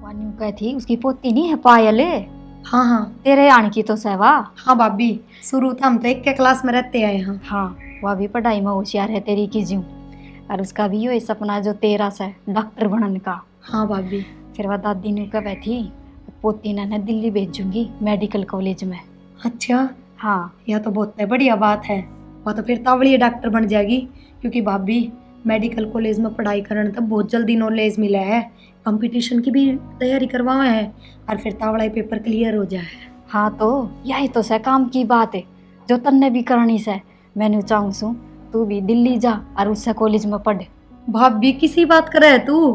वान्यू कह थी उसकी पोती नहीं है पायल। हाँ हाँ तेरे आने की तो सेवा। हाँ भाभी, शुरू तो हम तो एक के क्लास में रहते आए हैं। हाँ वह भी पढ़ाई में होशियार है तेरी की ज्यूं। और उसका भी यो सपना जो तेरा सा डॉक्टर बनने का। हाँ भाभी। फिर वह दादी ने कह थी पोती ने दिल्ली भेजूंगी मेडिकल कॉलेज में। अच्छा, हाँ यह तो बहुत बढ़िया बात है। वह तो फिर तावड़ी डॉक्टर बन जाएगी, क्योंकि भाभी मेडिकल कॉलेज में पढ़ाई करने तब बहुत जल्दी नॉलेज मिला है, कंपटीशन की भी तैयारी करवाए है और फिर तावड़ा पेपर क्लियर हो जाए। हाँ तो यही तो से काम की बात है जो तन्ने भी करनी से। मैंने चाहूँ सू तू भी दिल्ली जा और उससे कॉलेज में पढ़। भाभी किसी बात करे है तू,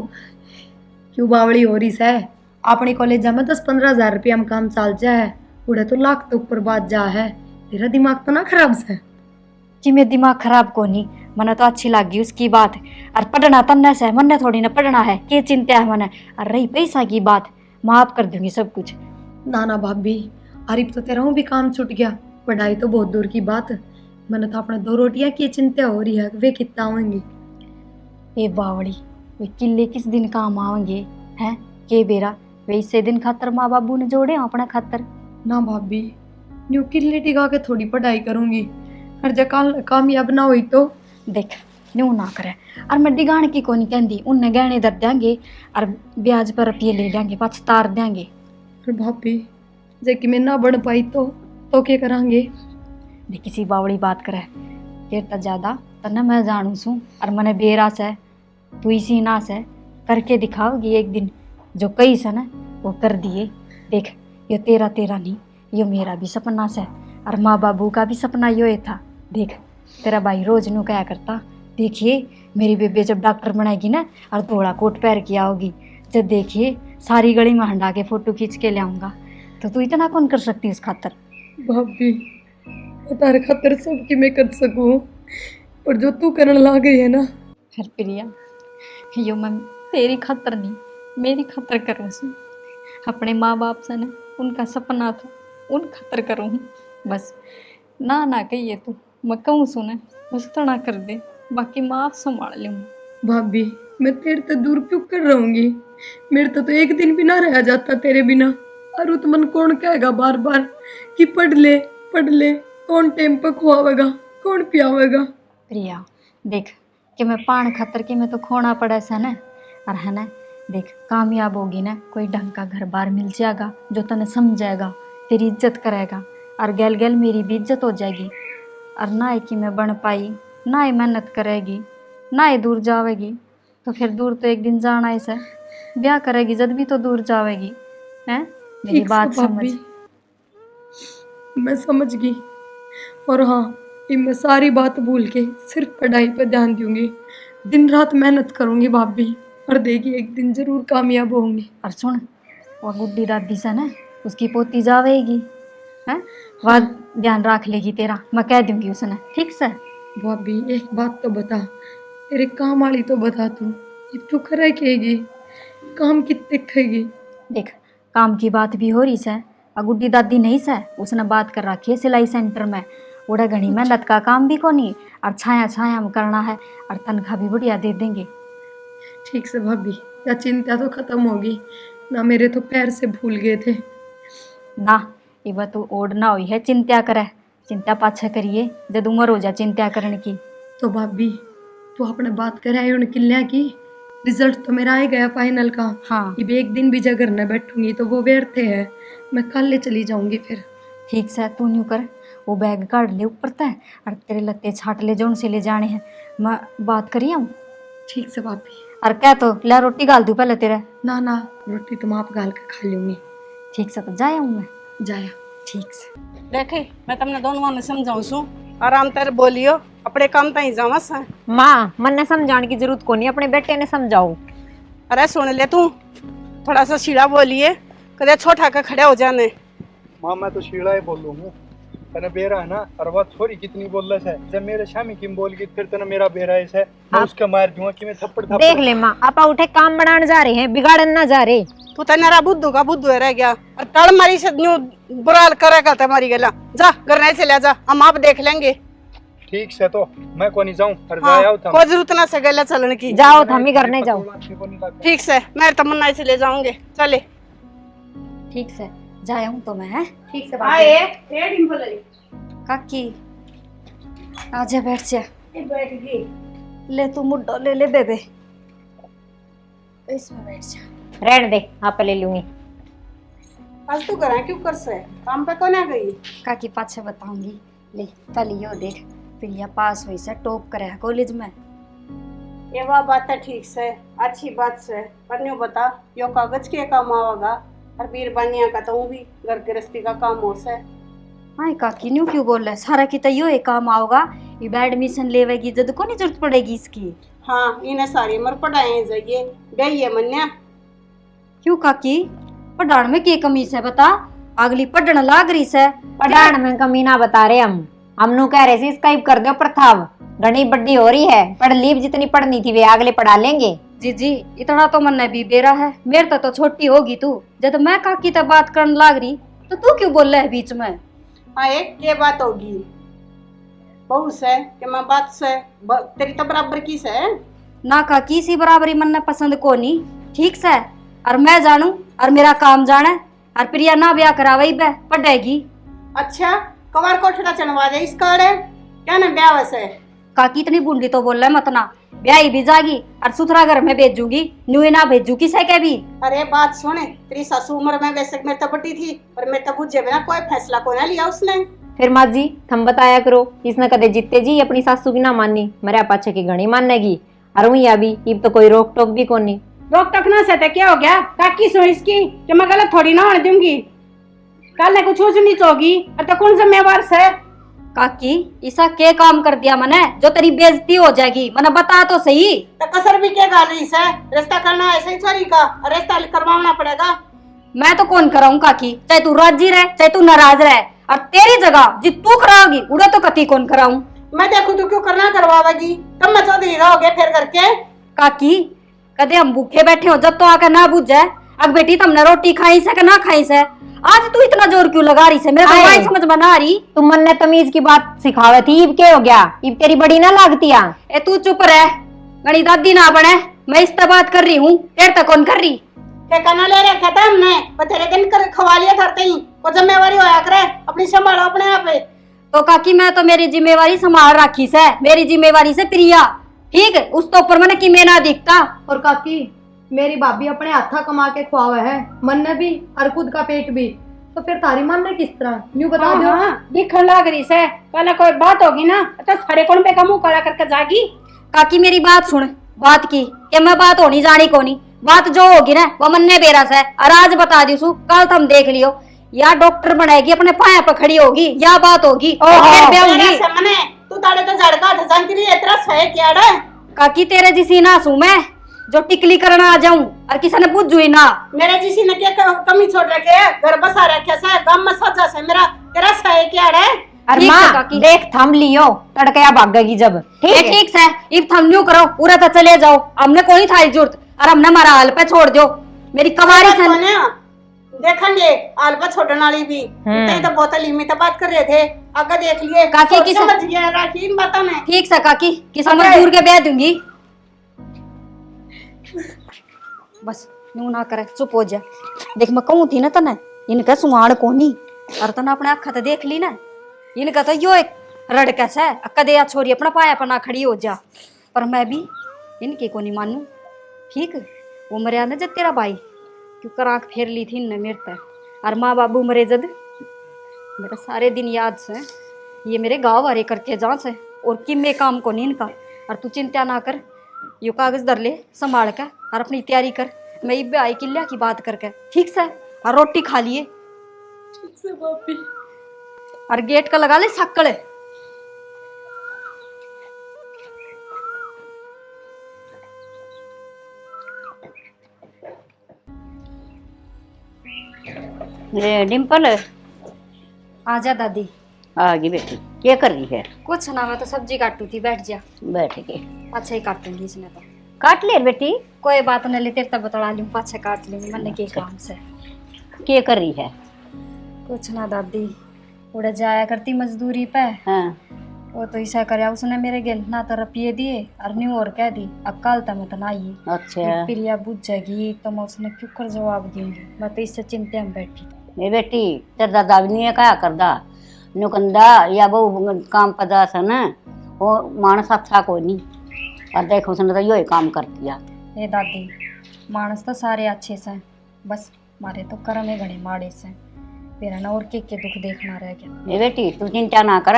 क्यों बावड़ी हो रही है? अपनी कॉलेज में 10-15 हजार रुपया में काम चल जाए, उड़े तो लाख तो ऊपर बात जा है। तेरा दिमाग तो ना खराब से? कि मेरा दिमाग खराब को नहीं, मने तो अच्छी लगी उसकी बात। और पढ़ना तन्ने से मन्ने थोड़ी ना पढ़ना है, क्या चिंता है मने। और रही पैसा की बात, माफ कर दूंगी सब कुछ। ना ना भाभी, अरे तो तेरा भी काम छूट गया, पढ़ाई तो बहुत दूर की बात। मैंने तो अपने 2 रोटियां की चिंता हो रही है, वे कितना आएंगी। ए बावड़ी, वे किले किस दिन काम आवेंगे हैं? के बेरा वैसे दिन खातर माँ बाबू ने जोड़े अपना खातर। ना भाभी, न्यू किले टिका के थोड़ी पढ़ाई करूंगी, हर जगह कामयाब ना हुई तो। देख न्यू ना करे। और मैं डिगाने की को नहीं कहती, उनने गहने दर देंगे और ब्याज पर रुपये ले लेंगे, पछतार देंगे। और भाभी जे कि मैं ना बढ़ पाई तो क्या करांगे? देख किसी बावड़ी बात करे फिर तो ज्यादा तन्ने मैं जानू सू और मने बेरास है। तू इसी ना से करके दिखाओगी एक दिन, जो कई से ना वो कर दिए। देख ये तेरा नहीं, ये मेरा भी सपना से और माँ बाबू का भी सपना यो था। देख तेरा भाई रोज नू क्या करता, देखिए मेरी बेबे जब डॉक्टर बनाएगी ना और थोड़ा कोट पैर किया होगी, जब देखिए सारी गली में हंडा के फोटो खींच के ले आऊँगा। तो तू इतना कौन कर सकती उस खातर? भाभी तारे खातर सब कि मैं कर सकूं, और जो तू करने लग गई है ना। फिर प्रिया यो मैं तेरी खातर नहीं मेरी खातर करूँ सू। अपने माँ बाप से ने उनका सपना था उन खातर करूँ बस। ना कहिए तू, मैं कहूँ सुने बस तना कर दे, बाकी माँ संभाल लूँगी। भाभी मैं तेरे से दूर क्यों कर रहूंगी? मेरे तो एक दिन भी ना रह जाता तेरे बिना। और तो मन कौन कहेगा बार बार कि पढ़ ले, कौन टाइम पर खुआवेगा, कौन पियावेगा? प्रिया देख कि मैं पान खातर कि मैं तो खोना पड़ा सा ना, और है ना देख कामयाब होगी ना, कोई ढंग का घर बार मिल जाएगा जो तने समझेगा, तेरी इज्जत करेगा और गैल गैल मेरी भी इज्जत हो जाएगी। और ना ही कि मैं बन पाई, ना ही मेहनत करेगी, ना ही दूर जावेगी, तो फिर दूर तो एक दिन जाना ही से। ब्याह करेगी जब भी तो दूर जावेगी हैं। मेरी ठीक बात से समझ। भाभी, मैं समझ गई। और हाँ, ये मैं सारी बात भूल के सिर्फ पढ़ाई पर ध्यान दूंगी, दिन रात मेहनत करूंगी भाभी, और देखिए एक दिन जरूर कामयाब होंगी। और सुन वो गुड्डी दादी से ना उसकी पोती जावेगी हैं, वह ध्यान रख लेगी तेरा, मैं कह दूंगी उसने, ठीक से। भाभी एक बात तो बता, तेरे काम वाली तो बता तू, ये तू करे कहेगी, काम कितने खाएगी? देख काम की बात भी हो रही से, और गुड्डी दादी नहीं से उसने बात कर रखी है सिलाई सेंटर में। उड़ा घनी मेहनत का काम भी कोनी और छाया में करना है, और तनख्वाह भी बढ़िया दे देंगे। ठीक से भाभी, या चिंता तो खत्म होगी ना, मेरे तो पैर से भूल गए थे। ना ये तू ओढ़ ना हुई है चिंता करे, चिंता पाछे करिए जब उम्र हो जा चिंता करने की। तो भाभी तू अपने बात करे उन किलिया की, रिजल्ट तो मेरा आ गया फाइनल का। हाँ ये एक दिन भी जगह न बैठूंगी तो वो व्यर्थ है, मैं कल ले चली जाऊंगी फिर। ठीक से तू न्यू कर, वो बैग काट ले ऊपर तय और तेरे लत्ते छाट ले जो से ले जाने हैं, मैं बात करी हूँ। ठीक से भाभी। और क्या तो ला रोटी गाल दूँ पहले तेरे। ना ना, रोटी तुम आप गाल के खा लूंगी। ठीक से तो जाया हूँ मैं। जाया। ठीक से देखे मैं तमने दोनों ने समझाऊं सु, आराम तेरे बोलियो, अपने काम ताई जावा सा। माँ मन ने समझाने की जरूरत को नहीं, अपने बेटे ने समझाओ। अरे सुन ले तू, थोड़ा सा सीधा बोलिए, कदे छोटा का खड़े हो जाने। माँ मैं तो शीला ही बोलू हूँ, तने बेरा है ना, और बात छोरी कितनी बोल रहा है, जब मेरे शामी किम बोल गई फिर तने मेरा बेरा है, मैं उसका मार दूंगा कि मैं थप्पड़ देख ले माँ, आप उठे काम बनाने जा रहे हैं, बिगाड़न ना जा रहे। तू तेरा बुद्धू का बुद्धू रह गया, और तड़ मारी से न्यू बुराल करेगा तुम्हारी गला। जा घर नहीं से ले जा, हम आप देख लेंगे। ठीक से तो मैं को नहीं जाऊं पर हाँ, जाया था कोई जरूरत ना से गले चलने की। जाओ हम ही करने जाओ। ठीक से मैं तमन्ना से ले जाऊंगे। चले ठीक से जाया हूँ तो मैं है। ठीक से आए भाभी। ए डिंपल काकी आजा बैठ जा। बैठ गई। ले तू मुड्डो ले ले बेबे, इसमें बैठ जा। रहने दे, आप ले लूंगी। आज तू करा क्यों कर से काम पे कौन आ गई? काकी पाछे बताऊंगी। ले पहले यो देख, प्रिया पास हुई से टॉप करे है कॉलेज में। ये वह बात है ठीक से, अच्छी बात से, पर न्यू बता यो कागज के काम आवेगा और वीर बनिया का तो भी घर गृहस्थी का काम हो से। हाँ काकी न्यू क्यों बोल रहा है, सारा की तो यो एक काम आओगा। ये एडमिशन लेवेगी जब को नहीं जरूरत पड़ेगी इसकी। हाँ इन्हें सारी उम्र पढ़ाए जाइए गई है मन्या। क्यों काकी पढ़ाने में क्या कमी है बता, अगली पढ़ने लाग रही से। पढ़ान में कमी ना बता रहे हम नु कह रहे थे स्काइप कर दो प्रथाव, घनी बड्डी हो रही है, पढ़ ली जितनी पढ़नी थी वे अगले पढ़ा लेंगे। जी इतना तो मन भी बेरा है, मेरे तो छोटी होगी तू। जब मैं काकी तब बात करने लाग रही तो तू क्यों बोल रहा है बीच में। हाँ एक ये बात होगी बहू से कि मैं बात से तेरी तो बराबर की से ना काकी सी बराबरी मन पसंद को नहीं। ठीक से और मैं जानू और मेरा काम जाने और प्रिया ना ब्याह करावे बे पढ़ेगी। अच्छा कवार कोठड़ा चढ़वा दे इसका क्या ना ब्याह वैसे। काकी इतनी बूंदी तो बोल रहा है मत ना, ब्याही भी जागी और सुथरा घर में भेजूंगी, न्यू ना भेजू किसे के भी। अरे बात सुने, तेरी सासू उम्र में वैसे मेरे तो बड़ी थी और मेरे तो बुझे बिना कोई फैसला को ना लिया उसने। फिर माँ जी थम बताया करो, इसने कदे जीते जी अपनी सासू की ना मानी, मेरे पाछे की घनी मानेगी और वही अभी इब तो कोई रोक टोक भी कोनी। रोक टोक ना से क्या हो गया, काकी सो इसकी कि मैं गलत थोड़ी ना होने दूंगी। कल कुछ नीच होगी और तो कौन जिम्मेवार से। काकी ऐसा क्या काम कर दिया मैंने जो तेरी बेइज्जती हो जाएगी, मैंने बता तो सही। तो कसर भी क्या गाल रही से, रिश्ता करना ऐसे ही सॉरी का और रिश्ता करवाना पड़ेगा। मैं तो कौन कराऊं काकी, चाहे तू राजी रहे चाहे तू नाराज रहे, और तेरी जगह जी तू कराओगी उड़ा तो कति कौन कराऊं। मैं देखू तू क्यों करना करवावेगी, कब मैं चौधरी रहोगे फिर करके। काकी कदे हम भूखे बैठे हो जब तो आकर ना बुझ जाए, अब बेटी तुमने रोटी खाई से कि ना खाई से, आज तू इतना जोर क्यों लगा रही से, मेरे को वही समझ में ना आ रही। तुम मन ने तमीज की बात सिखावे थी, इब क्या हो गया, इब तेरी बड़ी ना लागतिया। ए तू चुप रह, गणी दादी ना बने, मैं इस तरह बात कर रही हूँ, तेरे तक कौन कर रही। ठिकाना ले रखा था हमने, बतेरे दिन कर खवा लिया करते ही, वो जिम्मेवारी होया करे, अपनी संभालो अपने आप। तो काकी मैं तो मेरी जिम्मेवारी संभाल रखी से, मेरी जिम्मेवारी से प्रिया, ठीक है उस तो ऊपर मैंने कि मैं ना दिखता। और काकी मेरी भाभी अपने हाथा कमा के खुआवे है, मन ने भी और खुद का पेट भी, तो फिर तारी मन ने किस तरह न्यू बता दो। दिखन लाग रही से, कल कोई बात होगी ना तो सारे कौन पे का मुंह काला करके जागी। काकी मेरी बात सुन, बात की कि मैं बात होनी जानी कोनी, बात जो होगी ना वो मन ने बेरा से, और आज बता दी सु कल तुम देख लियो, या डॉक्टर बनाएगी अपने पाया पर खड़ी होगी या बात होगी तू ताड़े तो झड़का जानती रही इतना सहे क्या रे। काकी तेरे जिसी ना सू मैं जो टिकली करना आ जाऊं और किसी ने पूछ जुई ना। मेरे जिसी ने क्या कमी छोड़ रखे है, घर बसा रखे से, गम में सजा से, मेरा तेरा सहे क्या रे। अरे माँ देख थम लियो, तड़कया भागेगी जब। ठीक है इब थम न्यू करो, पूरा तो चले जाओ, हमने कोई था जरूरत और हमने हमारा हाल पे छोड़ दो। मेरी कमारी से देखेंगे हाल पे छोड़ने वाली भी तो बहुत लिमिट बात कर रहे थे, आगे देख लिए काकी की समझ गया राखी इन बातों में। ठीक से काकी की समझ दूर के ब्याह दूंगी, बस न्यू ना करे चुप हो जा। देख मैं कहूँ थी ना तने इनका सुमाड़ कोनी, और तना अपने अखा तो देख ली ना, इनका तो यो एक रड़का से कदे या छोरी अपना पाया पना खड़ी हो जा, पर मैं भी इनकी को नहीं मानू। ठीक वो मरिया ना जब तेरा भाई क्यों कर आँख फेर ली थी इनने मेरे पर, और माँ बाबू मरे जद मेरा सारे दिन याद से ये मेरे गाँव वारे करके जहाँ से, और कि मैं काम को नहीं इनका। और तू चिंता ना कर, यो कागज धर ले संभाल कर और अपनी तैयारी कर, मैं इब आई किल्या की बात करके ठीक से, और रोटी खा लिए और गेट का लगा ले सक्कड़। डिम्पल आजा दादी। आ गई बेटी, क्या कर रही है? कुछ ना, मैं तो सब्जी काटू थी, बैठ जा। बैठ के अच्छा ही काटूंगी इसमें तो। काट ले बेटी। कोई बात नहीं, तेरे तक बता लूँ, पाछे काट लूंगी मैंने के काम से। क्या कर रही है? कुछ ना दादी, उड़ा जाया करती मजदूरी पे, हाँ वो तो ऐसा करे उसने मेरे गेल ना तो रुपये दिए और न्यू और कह दी अब कल तक मैं तो ना आई अच्छा प्रिया बुझ जाएगी तो मैं उसने क्यों कर जवाब दूंगी। मैं तो इससे चिंता में बैठी। ये बेटी तेरा दादा भी नहीं है क्या करदा नुकंदा या वो काम पदा सा ना वो मानस अच्छा कोई नहीं और देख उसने तो यो ही काम कर दिया। ये दादी मानस तो सारे अच्छे से हैं, बस मारे तो कर्म है घड़े माड़े से। तेरा ना और के दुख देखना रह गया। ये बेटी तू चिंता ना कर,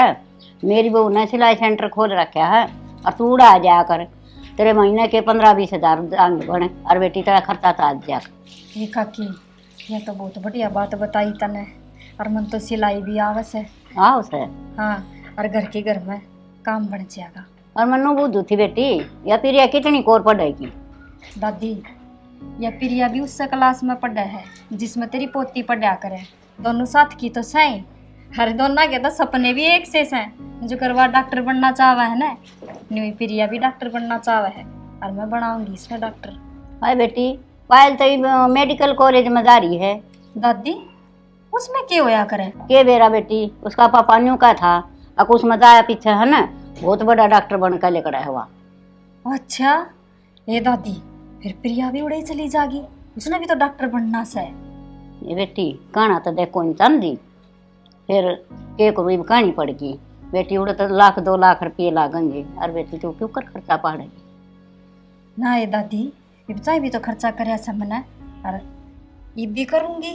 मेरी बहू ने सिलाई सेंटर खोल रखा है और तू उड़ा जाया कर, तेरे महीने के 15-20 हजार बने और बेटी तेरा खर्चा तो आज जा। ये काकी ये तो बहुत बढ़िया बात बताई तने और मन तो सिलाई भी आवस है। हाँ उसे हाँ और घर के घर में काम बन जाएगा। और मनु बुद्धू थी बेटी या फिर यह कितनी कोर पढ़ेगी। दादी या प्रिया भी उस क्लास में पढ़ा है जिसमें तेरी पोती पढ़ा करे। दोनों साथ की तो सही हर दोनों के तो सपने भी एक से हैं। जो करवा डॉक्टर बनना चाहवा है ना न्यू प्रिया भी डॉक्टर बनना चाहवा है और मैं बनाऊंगी इसमें डॉक्टर। अरे बेटी पायल तो मेडिकल कॉलेज में जा रही है। दादी उसमें क्या होया करे? के बेरा बेटी उसका पापा न्यू का था अब उसमें जाया पीछे है ना बहुत बड़ा डॉक्टर बन कर लेकर आया हुआ। अच्छा ये दादी फिर प्रिया भी उड़े चली जागी, उसने भी तो डॉक्टर बनना से। ये बेटी कहना तो देखो इंसान दी फिर के को भी कहानी पड़ेगी बेटी उड़े तो 1-2 लाख रुपये लागेंगे और बेटी तू क्यों कर खर्चा पड़ेगी। ना ये दादी ये चाहे भी तो खर्चा करे समझना और ये भी करूंगी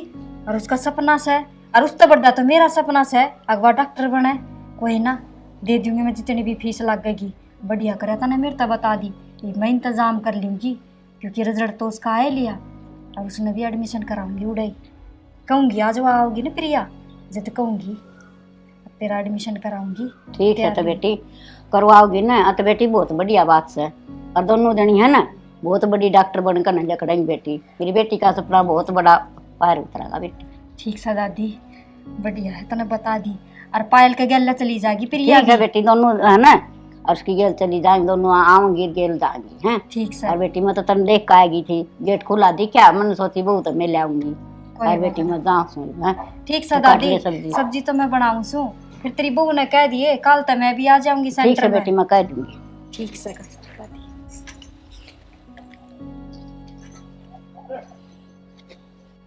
और उसका सपना से और उससे बड़ा तो मेरा सपना से अगवा डॉक्टर बने। कोई ना दे दूंगी मैं जितनी भी फीस लगेगी। बढ़िया करे था ना मेरे तो बता दी ये मैं इंतजाम कर लूँगी क्योंकि रिजल्ट तो उसका आए लिया और उसने भी एडमिशन कराऊंगी उड़ाई। कहूँगी आज वो आओगी ना प्रिया जब कहूँगी तेरा एडमिशन कराऊंगी। ठीक है तो बेटी करवाओगी ना तो बेटी बहुत बढ़िया बात से और दोनों जनी है ना बहुत बड़ी डॉक्टर बनकर न लकड़ेंगी बेटी। मेरी बेटी का सपना बहुत बड़ा पार उतरेगा बेटी। ठीक सा दादी बढ़िया है तूने बता दी और पायल के गले चली जाएगी प्रिया ठीक है बेटी दोनों है ना और उसकी गेल चली जाएंगी दोनों आऊंगी गेल जाएंगी हैं। ठीक से और बेटी मैं तो तन देख के आएगी थी गेट खुला दी क्या मन सोची बहुत मैं ले आऊंगी और बेटी मैं जा सुन है। ठीक सा तो काट दादी ले सब्जी। सब्जी तो मैं बनाऊं सू फिर तेरी बहू ने कह दिए कल तक मैं भी आ जाऊंगी ठीक सेंटर है में। बेटी मैं कह दूंगी। ठीक से दादी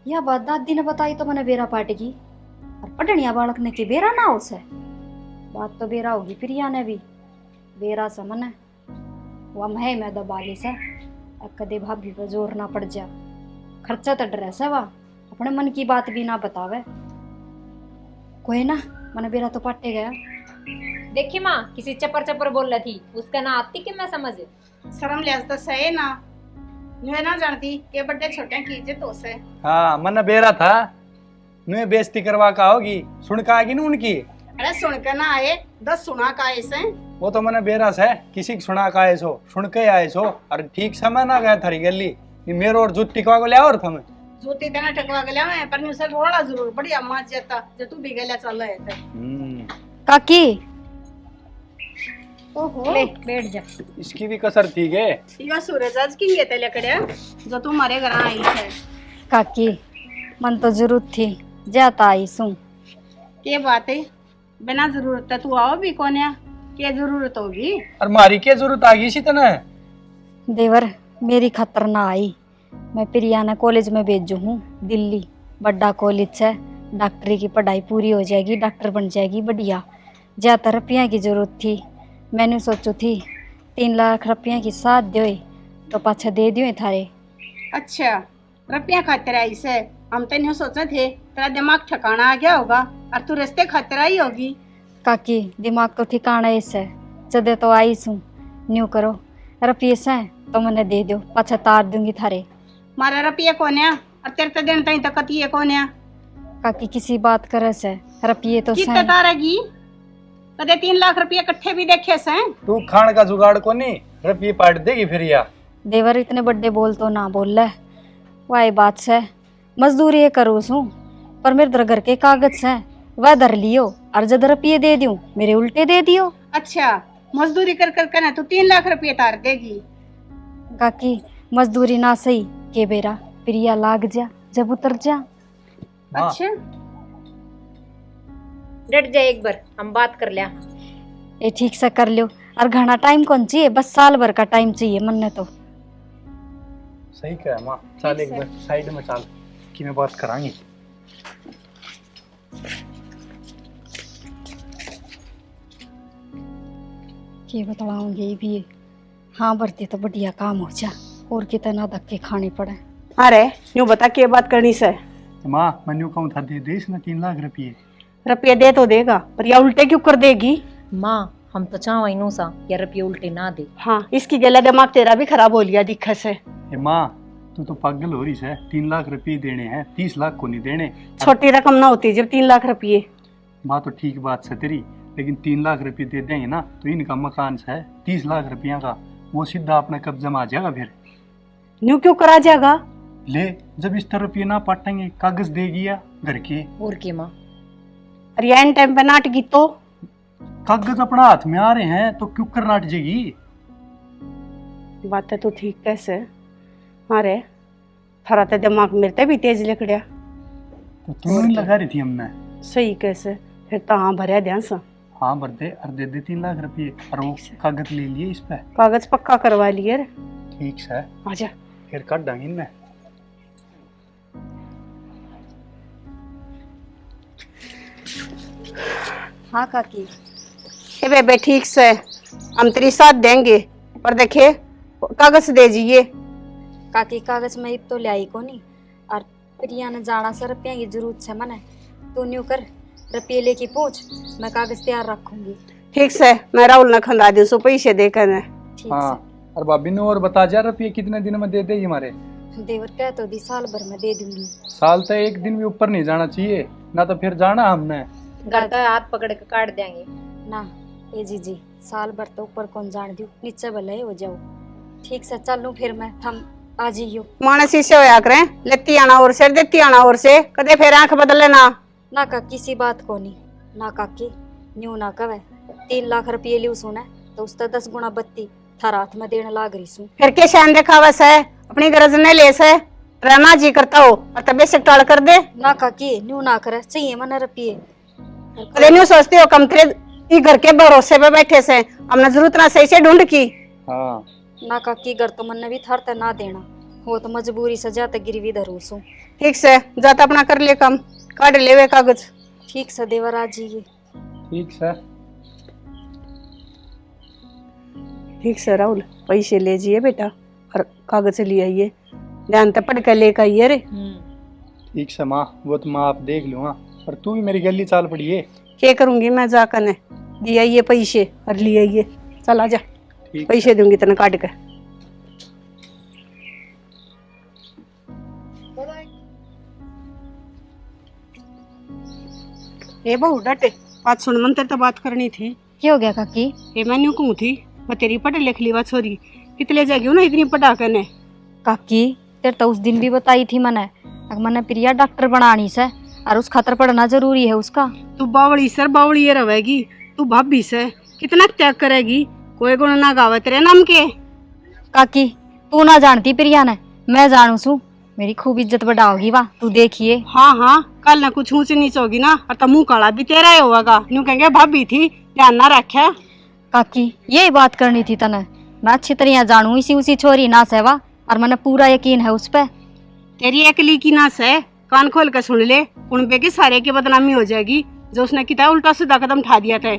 यह बात दादी ने बताई तो मैंने बेरा पाट की और पटनिया बालक ने की बेरा ना उसे बात तो बेरा होगी प्रिया ने भी बेरा समन है वह महे में दबाली से कदे भाभी पर जोर ना पड़ जा। खर्चा तो ड्रेस है वह अपने मन की बात भी ना बतावे। कोई ना मैंने बेरा तो पाटे गया। देखी माँ किसी चपर चपर बोल रही थी उसका ना आती कि मैं समझ। शर्म लिहाज तो सही ना न्यू ना जानती के बड़े छोटे की इज्जत हो से। हाँ मन बेरा था नुए बेइज्जती करवा का होगी सुन का आएगी ना उनकी। अरे सुन के ना आए 10 सुना का ऐसे वो तो मैंने बेरा से किसी की सुना का आए सो सुन के आए सो और ठीक समय ना गया थारी गली मेरे और जूत टिकवा को लिया और था मैं जूती देना टकवा गया मैं पर न्यू से रोड़ा जरूर बढ़िया मार जाता जो तू भी गया चल रहे थे। काकी ओहो ले बैठ जा। इसकी भी कसर थी गे। यो सूरज आज की ये तेले कड़े जो तू हमारे घर आई है। काकी मन तो जरूरत थी जाता आई सू के बात है बिना जरूरत है तू आओ भी कौन है क्या जरूरत होगी। और मारी क्या जरूरत आ गई सी तना देवर मेरी खतर ना आई मैं प्रिया ने कॉलेज में भेजू हूँ दिल्ली बड़ा कॉलेज है डॉक्टरी की पढ़ाई पूरी हो जाएगी डॉक्टर बन जाएगी बढ़िया। ज़्यादा रुपया की जरूरत थी मैंने सोचू थी 3 लाख रुपया की साथ दो तो पाछा दे दियो थारे। अच्छा रुपया खातिर आई से हम तो नहीं सोचे थे तेरा दिमाग ठिकाना आ गया होगा और तू रिश्ते खातिर आई होगी। काकी दिमाग तो ठिकाना ऐसे जदे तो आई सू न्यू करो रुपये से तो मैंने दे दो पाछा तार दूंगी थारे। मारा रुपया कौन है और तेरे तो दिन तक कतिये कौन है। काकी किसी बात करे से रुपये तो कितने सही तारेगी कदे 3 लाख रुपया इकट्ठे भी देखे से। तू खान का जुगाड़ को नहीं रुपये पाट देगी फिर या देवर इतने बड़े बोल तो ना बोल ले वाई बात से मजदूरी ये करूँ सू पर मेरे दर घर के कागज से वह धर लियो और जब रुपये दे दूं मेरे उल्टे दे दियो। अच्छा मजदूरी कर कर ना तू 3 लाख रुपया तार देगी। काकी मजदूरी ना सही के बेरा प्रिया लाग जा जब उतर जा। हाँ। अच्छा डट जा एक बार हम बात कर लिया। ये ठीक से कर लियो। और घना टाइम कौन चाहिए, बस साल भर का टाइम चाहिए मन ने तो। सही कहा माँ, चल एक बार साइड में चल कि मैं बात करांगी। ये बताऊंगी ये भी है। हाँ भरती तो बढ़िया काम हो जा, और कितना धक्के खाने पड़े। अरे यूँ बता क्या बात करनी से। माँ मैं यूँ कहूँ था दे दे इसमें 3 लाख रुपये। रुपये दे तो देगा, पर या उल्टे क्यों कर देगी। माँ हम तो चाहो इनू सा या रुपये उल्टे ना दे। हाँ इसकी गला दिमाग तेरा भी खराब हो लिया दिखा से। ए माँ तू तो पागल हो रही है, 3 लाख रुपये देने हैं, 30 लाख को नहीं देने। छोटी रकम ना होती जब 3 लाख रुपये। बात तो ठीक बात है तेरी, लेकिन 3 लाख रुपये दे देंगे ना तो इनका मकान है 30 लाख रुपया का, वो सीधा अपने कब्जा में आ जाएगा। फिर न्यू क्यों करा जाएगा। ले जब इस तरह रुपये ना पाटेंगे कागज देगी या घर के। और के माँ अरे एन टाइम पे नाटकी तो कागज अपना हाथ में आ रहे हैं तो क्यों कर नाट जाएगी। बात तो ठीक कैसे। अरे थारा तो दिमाग मेरे ते भी तेज लिखड़िया। तो क्यों नहीं लगा रही थी हमने। सही कैसे, फिर तो हाँ भरिया ध्यान से। हाँ भर दे और दे दे 3 लाख रुपये और वो कागज ले लिए इस पे। कागज पक्का करवा लिए रे। ठीक है आजा फिर काट देंगे इनमें। हाँ काकी। हे बेबे ठीक से हम तेरी साथ देंगे, पर देखे कागज दे दीजिए। काकी कागज में तो लाई को नहीं, और प्रिया ने जाना से रुपया की जरूरत से मने। तू न्यू कर रुपये लेके पहुंच, मैं कागज तैयार रखूंगी। ठीक से मैं राहुल न खंदा दूं सो पैसे देकर। ठीक हाँ और भाभी ने और बता जा रुपये कितने दिन में दे देगी हमारे। से देवर कह तो दी साल भर में दे दूंगी। साल तो 1 दिन भी ऊपर नहीं जाना चाहिए ना, तो फिर जाना हमने। घर का हाथ पकड़ के काट देंगे ना ए जी साल भर तो ऊपर कौन जान दू, नीचे भले हो जाओ। ठीक से चल लूं फिर मैं, हम आ जाइयो। मानस इसे होया करें, लेती आना और से देती आना और से, कदे फिर आंख बदल लेना। ना का किसी बात को नहीं ना काकी, न्यू ना कवे 3 लाख रुपये लियो सुने तो उसका 10 गुना बत्ती थारा हाथ में देने लाग रही सू। फिर के शान दिखावस है, अपनी गरज ने ले से रहना जी करता हो और तबे से टाल कर दे। ना काकी न्यू ना करे, चाहिए मना रुपये। अरे न्यू सोचते हो कम तेरे ई घर के भरोसे पे बैठे से, हमने जरूरत ना सही से ढूंढ की। हाँ ना काकी घर तो मन भी थरते ना देना हो, तो मजबूरी से जाते गिरवी धरू सू। ठीक से जाता अपना कर ले कम, काट ले वे कागज। ठीक से देवर आ जाइए। ठीक है। ठीक से राहुल पैसे ले जाइए बेटा और कागज ले आइए, ध्यान से पढ़ कर लेकर आइए रे। ठीक है माँ, वो तो माँ आप देख लो। हाँ और तू भी मेरी गली चाल पड़ी है। क्या करूंगी मैं जाकर ने दिए आइए पैसे और ले आइए। चल आजा ठीक पैसे दूंगी तेने काट कर। ए बहू डटे बात सुन, मन तेरे तो बात करनी थी। क्या हो गया काकी? ये मैं न्यू कहूँ थी, मैं तेरी पढ़ लिख ली बात छोरी कितने जाएगी ना इतनी पढ़ा कर ने। काकी तेरे तो उस दिन भी बताई थी मैंने प्रिया डॉक्टर बनानी से, और उस खातर पढ़ना जरूरी है उसका। तू बावड़ी सर बावड़ी ये रहेगी, तू भाभी से कितना त्याग करेगी, कोई गुण ना गावे तेरे नाम के। काकी तू ना जानती प्रिया ने, मैं जानू सू, मेरी खूब इज्जत बढ़ाओगी वाह, तू देखिए। हाँ हाँ कल ना कुछ ऊंच नीच होगी ना, और तो मुंह काला भी तेरा ही होगा, न्यू कहेंगे भाभी थी ध्यान ना रखा। काकी यही बात करनी थी तने, मैं अच्छी तरह जानू इसी उसी छोरी ना सेवा, और मैंने पूरा यकीन है उस पे। तेरी अकली की नास है, कान खोल कर सुन ले, कुनबे की सारे की बदनामी हो जाएगी, जो उसने कितना उल्टा सीधा कदम उठा दिया था।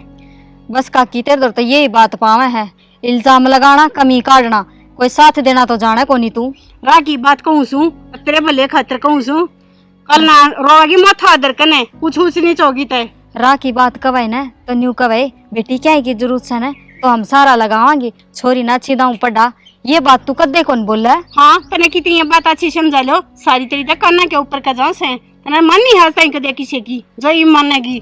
बस काकी तेरे दर तो यही बात पावे है, इल्जाम लगाना कमी काटना, कोई साथ देना तो जाने को नहीं तू। राह की बात कहूँ सू, तेरे भले खातिर कहूँ सू, कल ना रोगी माथा आदर कने कुछ ऊंच नीच होगी तय। राह की बात कवे न तो न्यू कवे बेटी क्या की जरूरत है न, तो हम सारा लगावांगे, छोरी ना अच्छी दाऊ पड़ा, ये बात तू कदे कौन बोल रहा है। हाँ तने कितनी बात अच्छी समझा लो, सारी तेरी तक करना के ऊपर का जांस है, तने मन नहीं है तय कदे किसी की जो ही मानेगी।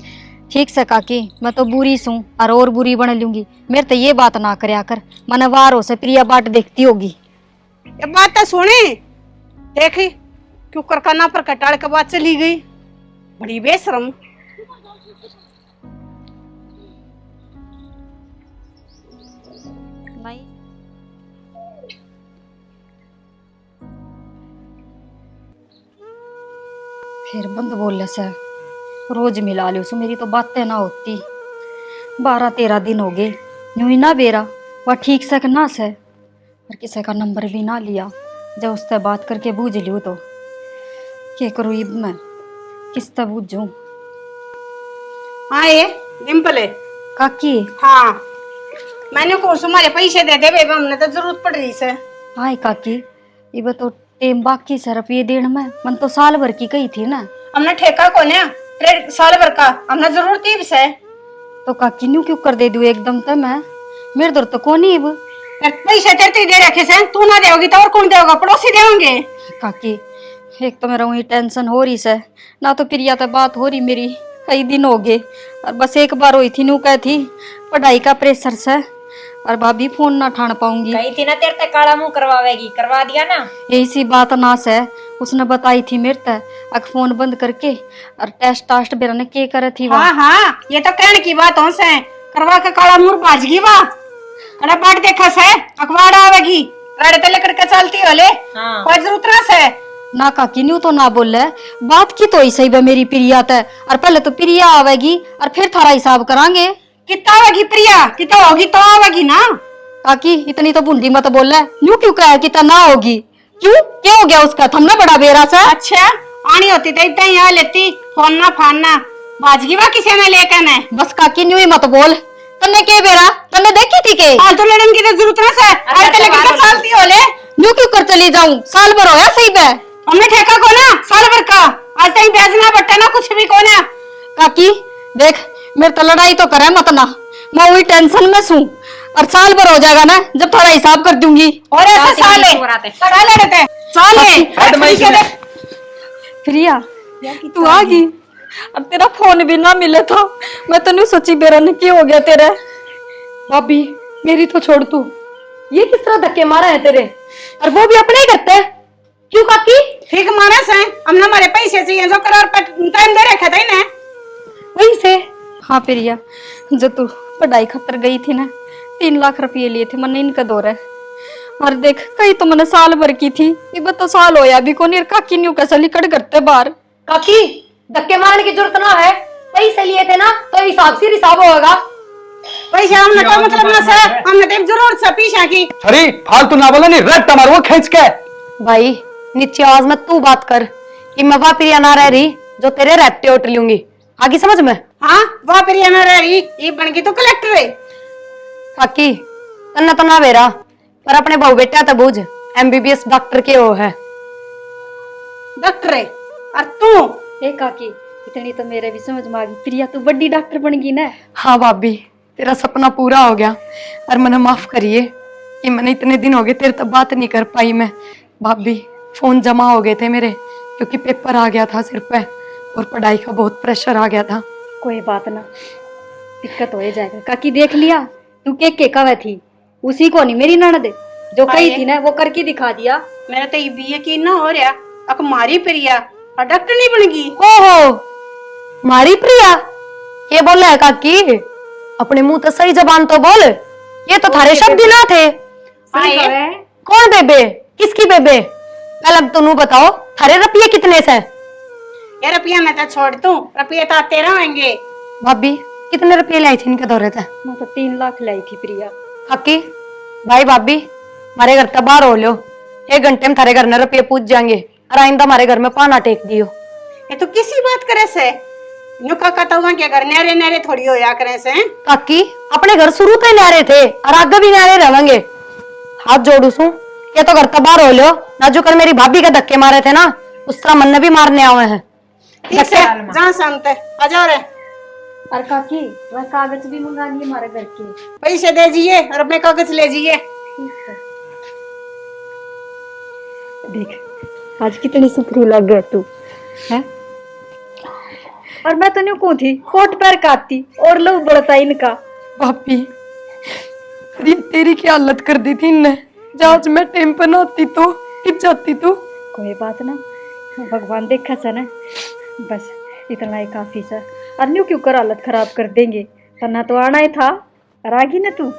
ठीक से काकी मैं तो बुरी सूं और बुरी बन लूंगी, मेरे तो ये बात ना करया कर, मन वारों से प्रिया बाट देखती होगी। ये बात तो सुनी देखी क्यों कर काना पर कटाड़ के बात चली गई, बड़ी बेशरम। नहीं फिर बंद बोल से, रोज मिला लो सो, मेरी तो बातें ना होती। 12-13 दिन हो गए यूं ही ना बेरा वह ठीक से ना से और किसी का नंबर भी ना लिया। जब उससे बात करके बूझ लियो तो क्या करूँ इब मैं किस तरह बूझूं। हाँ ये डिम्पल है। काकी हाँ मैंने को तुम्हारे पैसे दे दे बेबे, हमने तो जरूरत पड़ रही से। हाय काकी इब तो टेम बाकी सर रुपये देने में मन तो साल भर की कही थी ना। हमने ठेका को ना 1.5 साल भर का हमने जरूरत ही से। तो काकी न्यू क्यों कर दे दूं एकदम तो मैं मेरे दर तो कौन ही इब पैसे तेरे दे रखे से, तू ना देगी तो और कौन देगा, पड़ोसी देंगे। काकी एक तो मेरा वही टेंशन हो रही से ना तो प्रिया तो बात हो रही मेरी कई दिन हो गए और बस एक बार हुई थी नू कह थी पढ़ाई का प्रेशर से और भाभी फोन ना ठान पाऊंगी। कही थी ना तेरे तक काला मुंह करवावेगी, करवा दिया ना। यही सी बात ना से उसने बताई थी मेरे तक अक फोन बंद करके और टेस्ट टास्ट बेरा ने के करे थी हाँ हाँ ये तो कहने की बात हो से, करवा के काला मुंह बाजगी वाह अरे बाट देखा से अखबार आवेगी राड़े तले करके चलती होले। हाँ। कोई जरूरत ना से ना काकी न्यू तो ना बोले बात की तो ऐसा ही मेरी प्रिया तय और पहले तो प्रिया आवेगी और फिर थारा हिसाब करांगे। कितना आवेगी प्रिया, कितना होगी तो आवेगी ना। काकी इतनी तो बूंदी मत बोल न्यू क्यों कहा कि ना होगी, क्यों क्या हो गया उसका थमना बड़ा बेरा सा। अच्छा आनी होती तो इतना यहाँ लेती फोन ना फानना बाजगी वा किसी ने लेकर ने। बस काकी न्यू ही मत बोल तन्ने के बेरा तन्ने देखी थी के फालतू लड़न की तो जरूरत ना से, अरे तले करके चलती होले। न्यू क्यों कर चली जाऊं साल भर होया सही बे हमने ठेका को ना साल भर का आज तक बेचना बट्टा ना कुछ भी कोना। काकी देख मेरे तो लड़ाई तो करे मत ना मैं वही टेंशन में सूं और साल भर हो जाएगा ना जब थोड़ा हिसाब कर दूंगी। और ऐसे साले कड़ा लड़ते साले। प्रिया तू आ गई और तेरा फोन भी ना मिले था मैं तो नहीं सोची बेरा ने क्या हो गया तेरे। भाभी मेरी तो छोड़ तू, ये किस तरह धक्के मारा है तेरे और वो भी अपने ही करते हैं। क्यों काकी ठीक मारा से हमने हमारे पैसे चाहिए जो करार पर टाइम दे रखा था ना वही से। हाँ प्रिया जो तू पढ़ाई खातर गई थी ना 3 लाख रुपये लिए थे मैंने इनका दौर है और देख कहीं तो मैंने साल भर की थी ये तो साल होया अभी को नहीं काकी न्यू कैसे लिकड़ करते बाहर। काकी धक्के मारने की जरूरत ना है, पैसे लिए थे ना तो हिसाब से हिसाब होगा। पैसे हमने तो मतलब ना से हमने तो जरूरत से पीछा की। अरे फालतू ना बोलो नहीं रट तुम्हारे वो खींच के। भाई नीचे आवाज में तू बात कर कि मैं वहां प्रिया ना रह रही जो तेरे रहते उठ लूंगी, आगे समझ में। हाँ वहाँ प्रिया ना रह रही ये बन गई तो कलेक्टर है। काकी तन्ना तो ना बेरा पर अपने बहु बेटा तो बूझ MBBS डॉक्टर के वो है। डॉक्टर है और तू ए काकी इतनी तो मेरे भी समझ में आ गई प्रिया तू बड़ी डॉक्टर बन गई ना। हाँ भाभी तेरा सपना पूरा हो गया और मैंने माफ करिए कि मैंने इतने दिन हो गए तेरे तक बात नहीं कर पाई मैं। भाभी फोन जमा हो गए थे मेरे क्योंकि पेपर आ गया था सिर पे और पढ़ाई का बहुत प्रेशर आ गया था। कोई बात ना दिक्कत हो ही जाएगा काकी देख लिया तू के कवे थी उसी को नहीं मेरी ननद जो कही थी ना वो करके दिखा दिया। मेरा तो ये भी यकीन ना हो रहा अक मारी प्रिया और डॉक्टर नहीं बन गई। ओहो मारी प्रिया ये बोला है काकी अपने मुंह तो सही जबान तो बोल, ये तो थारे शब्द ही ना थे। कौन बेबे किसकी बेबे पहले तुम बताओ थारे रुपये कितने से। ये रुपया मैं तो छोड़ दूं, रुपये तो आते रहेंगे। भाभी कितने रुपये लाई थी इनके दौरे थे। मैं तो 3 लाख लाई थी प्रिया। काकी भाई भाभी हमारे घर तक बाहर हो लो 1 घंटे में थारे घर में रुपये पूछ जाएंगे और आइंदा हमारे घर में पाना टेक दियो। ये तो किसी बात करे से न्यू का कहता क्या घर नहरे नहरे थोड़ी हो या करे से। काकी अपने घर शुरू तो न्यारे थे और आगे भी न्यारे रहेंगे। हाथ जोड़ू सू ये तो घर तक बाहर हो लो ना जो कर मेरी भाभी के धक्के मारे थे ना उस तरह मन भी मारने आए हैं। ठीक से जहाँ शांत है आ जाओ रे। और काकी वह कागज भी मंगा लिए हमारे घर के। पैसे दे दीजिए और अपने कागज ले जाइए। देख आज कितनी सुथरी लग गया तू है और मैं तो नहीं कौन थी कोट पैर काटती और लोग बढ़ता इनका। भाभी तेरी क्या हालत कर दी थी इनने जहाज में टेम पर नहाती तो कित जाती तू। कोई बात ना भगवान देखा सा ना बस इतना ही काफी सा और न्यू क्यों कर हालत खराब कर देंगे तना तो आना ही था और आगी ना तू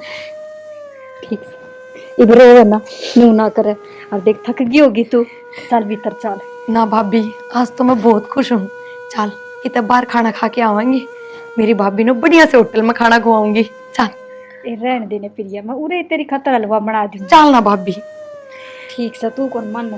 ठीक से इधर हो ना न्यू ना करे और देख थक गई होगी तू चल भीतर चल। ना भाभी आज तो मैं बहुत खुश हूँ, चल कितने बार खाना खा के आवांगी मेरी भाभी ने बढ़िया से होटल में खाना खुआऊंगी। चल ए रहने देने प्रिया, मैं उरे तेरी खातर हलवा बना दूंगी। चल ना भाभी। ठीक से तू कौन मन